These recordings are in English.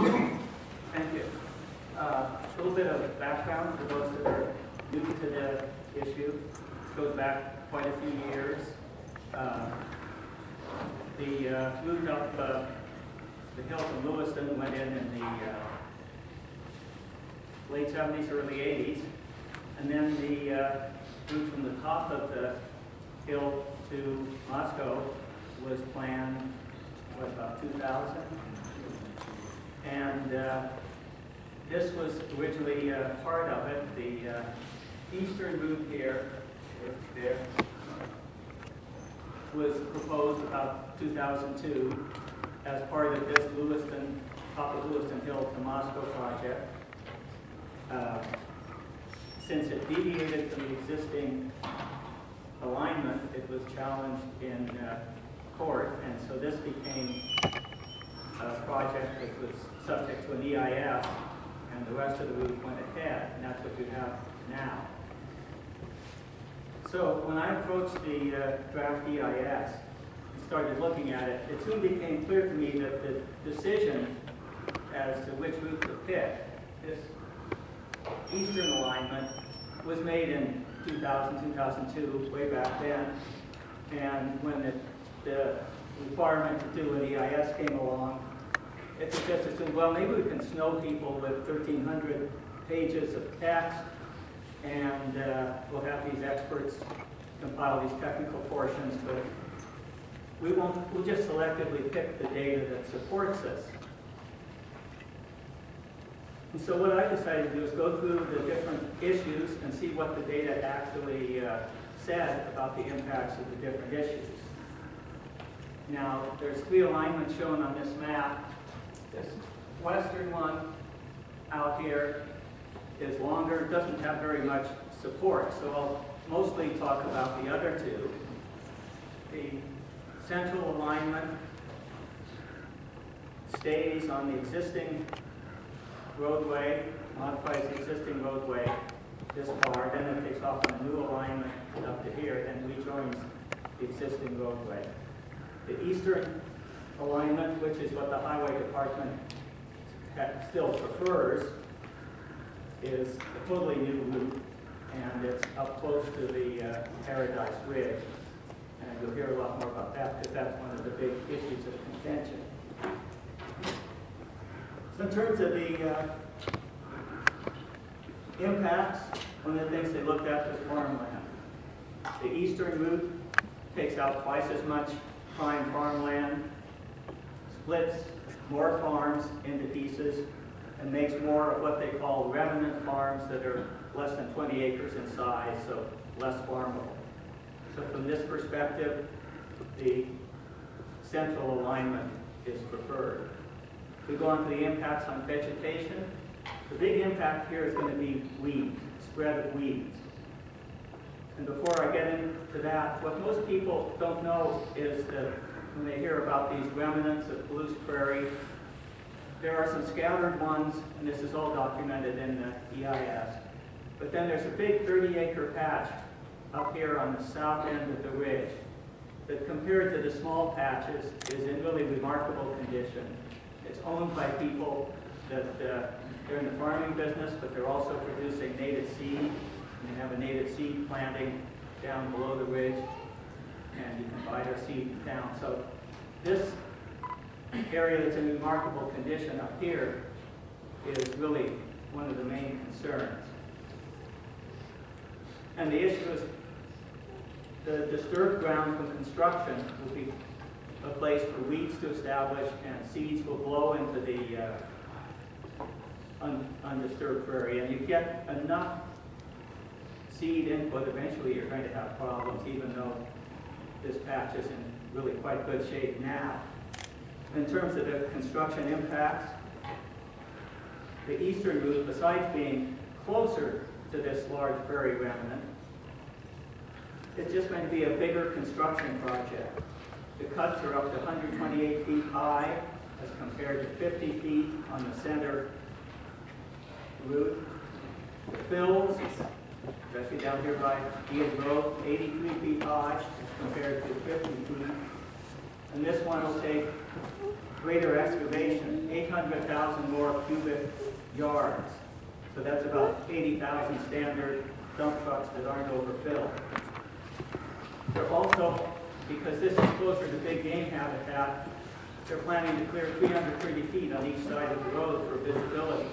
Thank you. A little bit of background for those that are new to the issue. This goes back quite a few years. The route up the hill from Lewiston went in the late 70s, early 80s. And then the route from the top of the hill to Moscow was planned, what, about 2000? And this was originally part of it. The eastern route here, there, was proposed about 2002 as part of this Lewiston, top of Lewiston Hill to Moscow project. Since it deviated from the existing alignment, it was challenged in court, and so this became a project that was subject to an EIS, and the rest of the route went ahead, and that's what you have now. So when I approached the draft EIS and started looking at it, it soon became clear to me that the decision as to which route to pick, this eastern alignment, was made in 2000, 2002, way back then. And when the requirement to do an EIS came along, it was just assumed, well, maybe we can snow people with 1,300 pages of text, and we'll have these experts compile these technical portions, but we'll just selectively pick the data that supports this. And so what I decided to do is go through the different issues and see what the data actually said about the impacts of the different issues. Now, there's 3 alignments shown on this map. This western one out here is longer, doesn't have very much support, so I'll mostly talk about the other 2. The central alignment stays on the existing roadway, modifies the existing roadway this far, then it takes off on a new alignment up to here and rejoins the existing roadway. The eastern alignment, which is what the highway department still prefers, is a totally new route, and it's up close to the Paradise Ridge. And you'll hear a lot more about that because that's one of the big issues of contention. So in terms of the impacts, one of the things they looked at was farmland. The eastern route takes out twice as much prime farmland, splits more farms into pieces, and makes more of what they call remnant farms that are less than 20 acres in size, so less farmable. So from this perspective, the central alignment is preferred. If we go on to the impacts on vegetation, the big impact here is going to be weeds, spread of weeds. And before I get into that, what most people don't know is that when they hear about these remnants of Palouse Prairie, there are some scattered ones, and this is all documented in the EIS. But then there's a big 30-acre patch up here on the south end of the ridge that, compared to the small patches, is in really remarkable condition. It's owned by people that they're in the farming business, but they're also producing native seed, and they have a native seed planting down below the ridge, and you can buy their seed in town. So this area that's in remarkable condition up here is really one of the main concerns. And the issue is the disturbed ground from construction will be a place for weeds to establish, and seeds will blow into the undisturbed prairie. And you get enough seed input, eventually you're going to have problems, even though this patch is in really quite good shape now. In terms of the construction impacts, the eastern route, besides being closer to this large prairie remnant, it's just going to be a bigger construction project. The cuts are up to 128 feet high as compared to 50 feet on the center route. The fills, especially down here by Ian Grove, 83 feet high as compared to 50 feet. And this one will take greater excavation, 800,000 more cubic yards. So that's about 80,000 standard dump trucks that aren't overfilled. They're also, because this is closer to big game habitat, they're planning to clear 330 feet on each side of the road for visibility.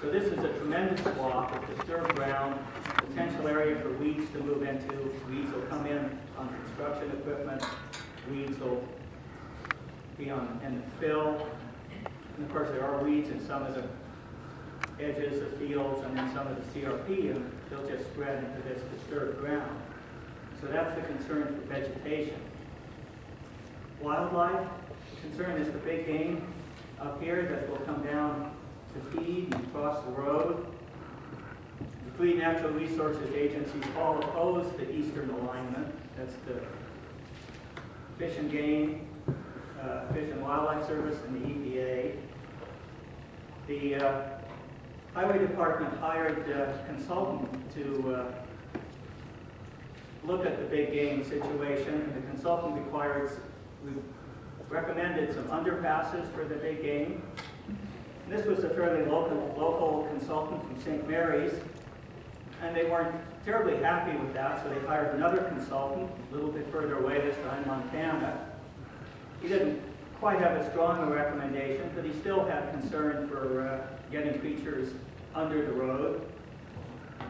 So this is a tremendous swath of disturbed ground, potential area for weeds to move into. Weeds will come in on construction equipment. Weeds will be on in the fill. And of course there are weeds in some of the edges of fields and in some of the CRP, and they'll just spread into this disturbed ground. So that's the concern for vegetation. Wildlife, the concern is the big game up here that will come down to feed and cross the road. The three natural resources agencies all oppose the eastern alignment. That's the Fish and Game, Fish and Wildlife Service, and the EPA. The Highway Department hired a consultant to look at the big game situation, and the consultant recommended some underpasses for the big game. And this was a fairly local consultant from St. Mary's, and they weren't terribly happy with that, so they hired another consultant a little bit further away, this time Montana. He didn't quite have as strong a recommendation, but he still had concern for getting creatures under the road.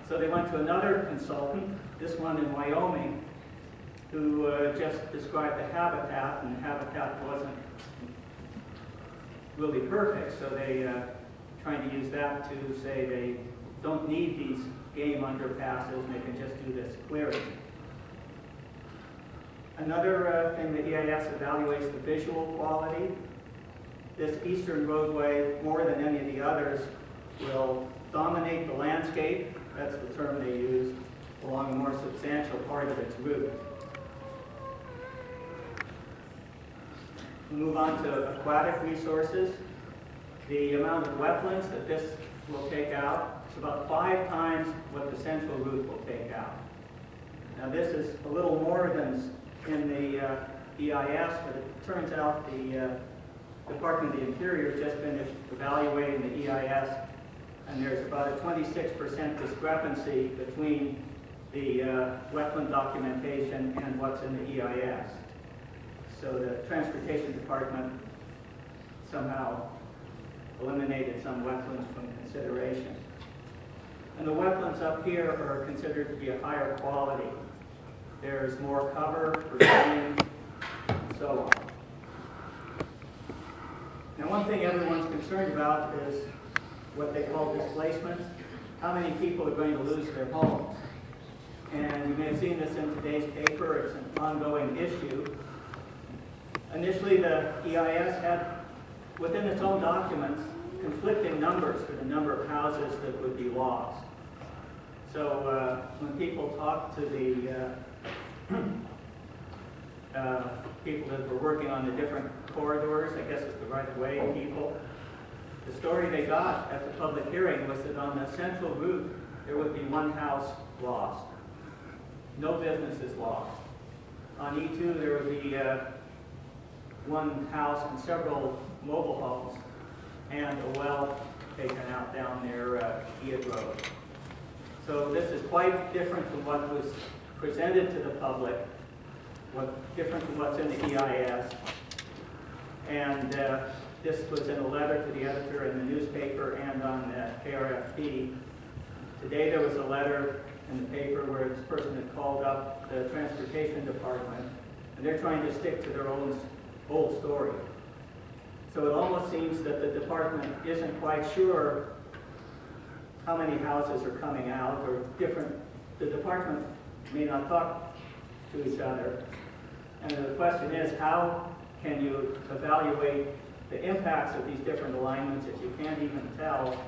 So they went to another consultant, this one in Wyoming, who just described the habitat, and the habitat wasn't really perfect, so they trying to use that to say they don't need these game underpasses and they can just do this clearing. Another thing the EIS evaluates the visual quality. This eastern roadway, more than any of the others, will dominate the landscape, that's the term they use, along a more substantial part of its route. We'll move on to aquatic resources. The amount of wetlands that this will take out is about 5 times what the central route will take out. Now this is a little more than in the EIS, but it turns out the Department of the Interior just finished evaluating the EIS, and there's about a 26% discrepancy between the wetland documentation and what's in the EIS. So the Transportation Department somehow eliminated some wetlands from consideration. And the wetlands up here are considered to be a higher quality. There's more cover for streams and so on. Now one thing everyone's concerned about is what they call displacement. How many people are going to lose their homes? And you may have seen this in today's paper. It's an ongoing issue. Initially, the EIS had, within its own documents, conflicting numbers for the number of houses that would be lost. So when people talk to the people that were working on the different corridors, I guess it's the right-of-way people, the story they got at the public hearing was that on the central route, there would be 1 house lost. No businesses lost. On E2, there would be 1 house and several mobile homes and a well taken out down there, Iad Road. So this is quite different from what was presented to the public, different from what's in the EIS. And this was in a letter to the editor in the newspaper and on KRFP. Today there was a letter in the paper where this person had called up the Transportation Department, and they're trying to stick to their own old story. So it almost seems that the department isn't quite sure how many houses are coming out, or the department may not talk to each other. And the question is, how can you evaluate the impacts of these different alignments if you can't even tell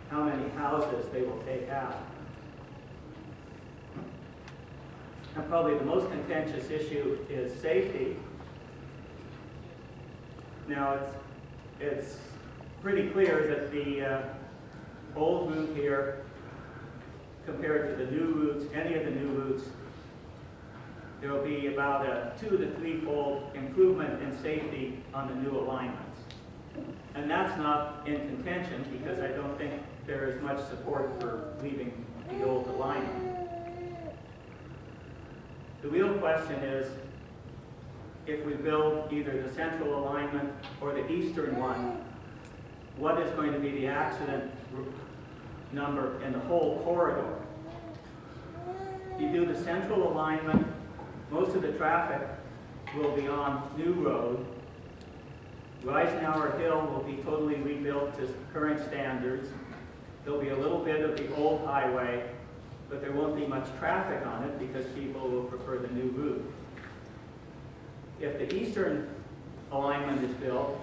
how many houses they will take out? And probably the most contentious issue is safety. Now it's pretty clear that the old route here, compared to the new routes, any of the new routes, there will be about a 2 to 3-fold improvement in safety on the new alignments. And that's not in contention because I don't think there is much support for leaving the old alignment. The real question is, if we build either the central alignment or the eastern one, what is going to be the accident number in the whole corridor? If you do the central alignment, most of the traffic will be on New Road. Eisenhower Hill will be totally rebuilt to current standards. There'll be a little bit of the old highway, but there won't be much traffic on it because people will prefer the new route. If the eastern alignment is built,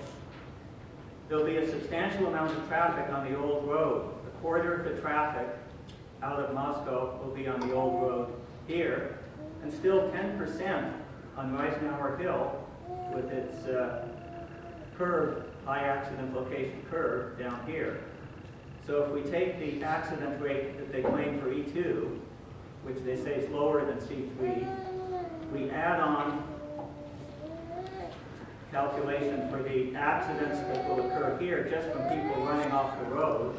there'll be a substantial amount of traffic on the old road. A quarter of the traffic out of Moscow will be on the old road here, and still 10% on Eisenhower Hill with its curve, high accident location curve down here. So if we take the accident rate that they claim for E2, which they say is lower than C3, we add on calculation for the accidents that will occur here just from people running off the road.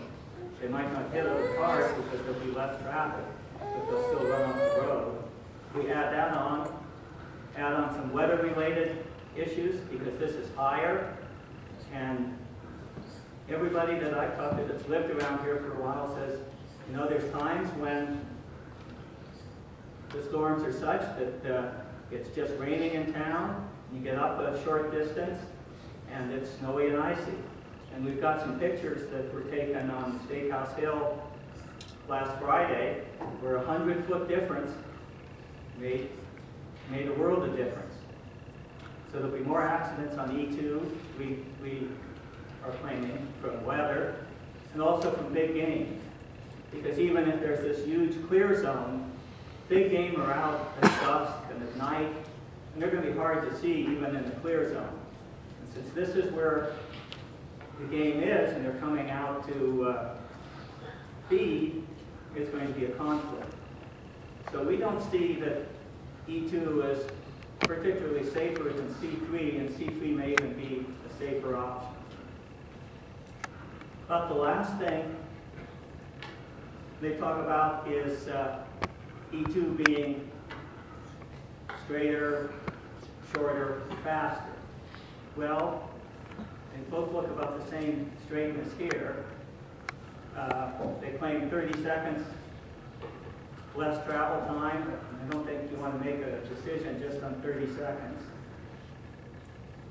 They might not hit other cars because there'll be less traffic, but they'll still run off the road. We add that on, add on some weather-related issues because this is higher, and everybody that I've talked to that's lived around here for a while says, you know, there's times when the storms are such that it's just raining in town, you get up a short distance, and it's snowy and icy. And we've got some pictures that were taken on Steakhouse Hill last Friday, where a 100-foot difference made a world of difference. So there'll be more accidents on E2, we are claiming, from weather, and also from big game. Because even if there's this huge clear zone, big game are out at dusk and at night, and they're going to be hard to see even in the clear zone. And since this is where the game is, and they're coming out to feed, it's going to be a conflict. So we don't see that E2 is particularly safer than C3, and C3 may even be a safer option. But the last thing they talk about is E2 being straighter, shorter, faster. Well, they both look about the same straightness here. They claim 30 seconds less travel time. I don't think you want to make a decision just on 30 seconds.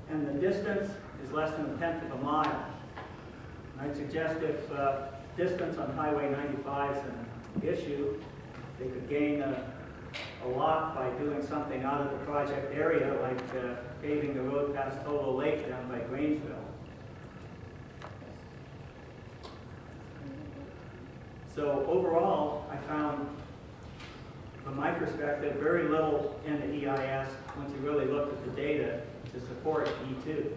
And the distance is less than 1/10 of a mile. I'd suggest if distance on Highway 95 is an issue, they could gain a lot by doing something out of the project area, like paving the road past Total Lake down by Grangeville. So overall, I found, from my perspective, very little in the EIS once you really looked at the data to support E2.